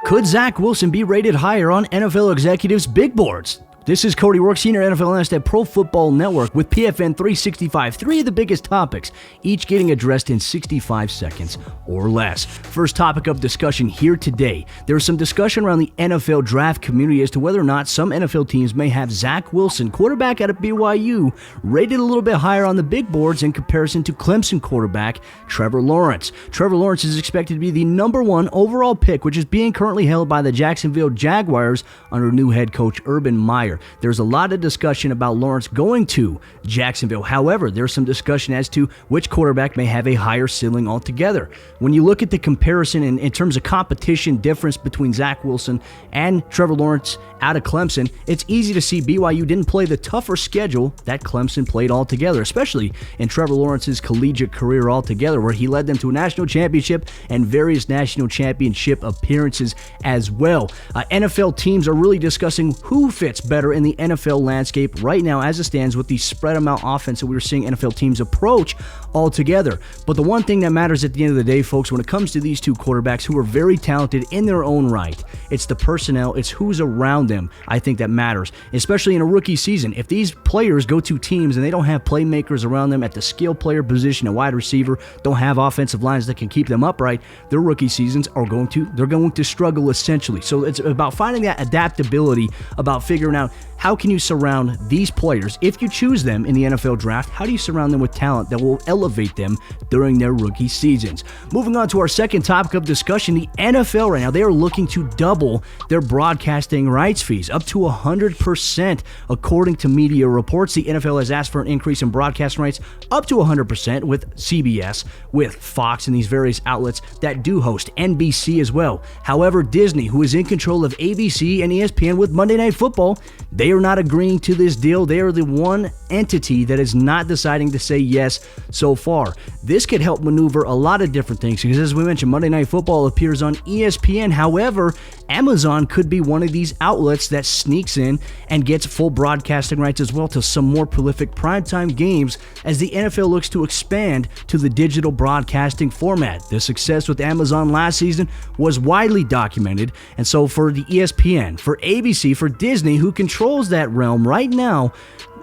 Could Zach Wilson be rated higher on NFL executives' big boards? This is Cody Roark, Senior NFL Analyst at Pro Football Network with PFN 365. Three of the biggest topics, each getting addressed in 65 seconds or less. First topic of discussion here today. There is some discussion around the NFL draft community as to whether or not some NFL teams may have Zach Wilson, quarterback out of BYU, rated a little bit higher on the big boards in comparison to Clemson quarterback Trevor Lawrence. Trevor Lawrence is expected to be the #1 overall pick, which is being currently held by the Jacksonville Jaguars under new head coach Urban Meyer. There's a lot of discussion about Lawrence going to Jacksonville. However, there's some discussion as to which quarterback may have a higher ceiling altogether. When you look at the comparison in terms of competition difference between Zach Wilson and Trevor Lawrence out of Clemson, it's easy to see BYU didn't play the tougher schedule that Clemson played altogether, especially in Trevor Lawrence's collegiate career altogether, where he led them to a national championship and various national championship appearances as well. NFL teams are really discussing who fits better in the NFL landscape right now as it stands with the spread amount offense that we're seeing NFL teams approach altogether. But the one thing that matters at the end of the day, folks, when it comes to these two quarterbacks who are very talented in their own right, it's the personnel, it's who's around them, I think, that matters, especially in a rookie season. If these players go to teams and they don't have playmakers around them at the skill player position, a wide receiver, don't have offensive lines that can keep them upright, their rookie seasons are going to struggle essentially. So it's about finding that adaptability, about figuring out how can you surround these players, if you choose them in the NFL draft, how do you surround them with talent that will elevate them during their rookie seasons? Moving on to our second topic of discussion, the NFL right now, they are looking to double their broadcasting rights fees, up to 100%. According to media reports, the NFL has asked for an increase in broadcast rights up to 100% with CBS, with Fox, and these various outlets that do host NBC as well. However, Disney, who is in control of ABC and ESPN with Monday Night Football, they are not agreeing to this deal. They are the one entity that is not deciding to say yes so far. This could help maneuver a lot of different things because, as we mentioned, Monday Night Football appears on ESPN. However, Amazon could be one of these outlets that sneaks in and gets full broadcasting rights as well to some more prolific primetime games as the NFL looks to expand to the digital broadcasting format. The success with Amazon last season was widely documented, and so for the ESPN, for ABC, for Disney, who controls that realm right now,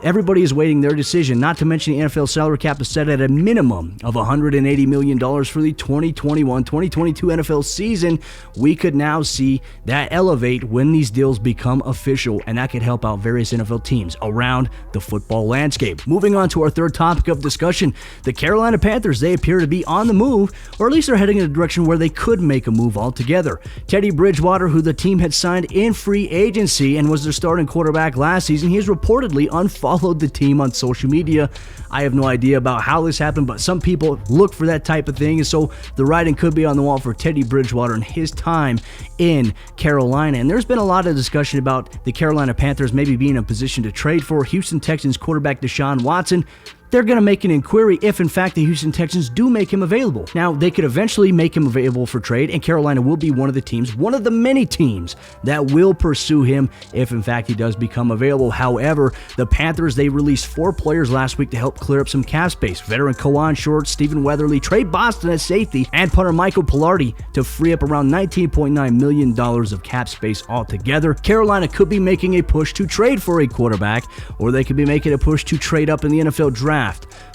everybody is waiting their decision, not to mention the NFL salary cap is set at a minimum of $180 million for the 2021-2022 NFL season. We could now see that elevate when these deals become official, and that could help out various NFL teams around the football landscape. Moving on to our third topic of discussion, the Carolina Panthers, they appear to be on the move, or at least they're heading in a direction where they could make a move altogether. Teddy Bridgewater, who the team had signed in free agency and was their starting quarterback last season, he is reportedly unfollowed the team on social media. I have no idea about how this happened, but some people look for that type of thing, and so the writing could be on the wall for Teddy Bridgewater and his time in Carolina. And there's been a lot of discussion about the Carolina Panthers maybe being in a position to trade for Houston Texans quarterback Deshaun Watson. They're going to make an inquiry if, in fact, the Houston Texans do make him available. Now, they could eventually make him available for trade, and Carolina will be one of the teams, one of the many teams that will pursue him if, in fact, he does become available. However, the Panthers, they released 4 players last week to help clear up some cap space. Veteran Kawan Short, Stephen Weatherly, Trey Boston at safety, and punter Michael Pilardi to free up around $19.9 million of cap space altogether. Carolina could be making a push to trade for a quarterback, or they could be making a push to trade up in the NFL draft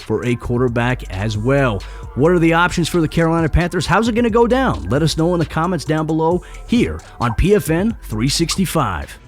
for a quarterback as well. What are the options for the Carolina Panthers? How's it going to go down? Let us know in the comments down below here on PFN 365.